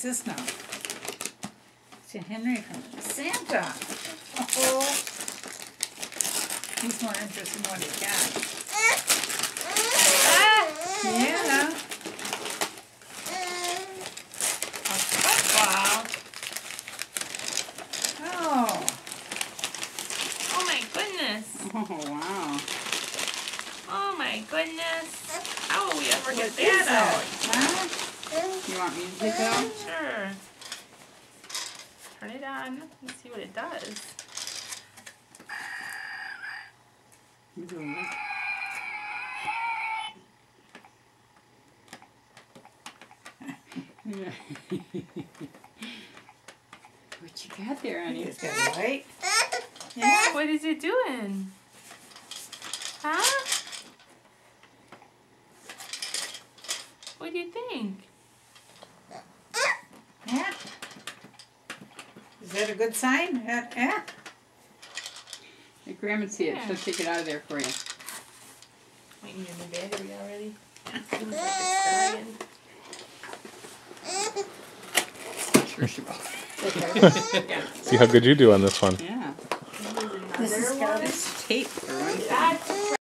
this now? To Henry from Santa. Oh, he's more interested in what he got. Yeah. A football. Oh. Oh my goodness. Oh, wow. Oh my goodness. How will we ever get What is that out? Huh? You want me to take it out? Sure. Turn it on. Let's see what it does. You doing it? What you got there, honey? It's got a light. Yeah. What is it doing? Huh? What do you think? Yeah. Is that a good sign? Yeah. Hey, Grandma, see it. Yeah. She'll take it out of there for you. Might need a new battery already. Seems like it's dying. Sure she will. Yeah. See how good you do on this one. Yeah. There's This has another got one. this tape for one thing. That's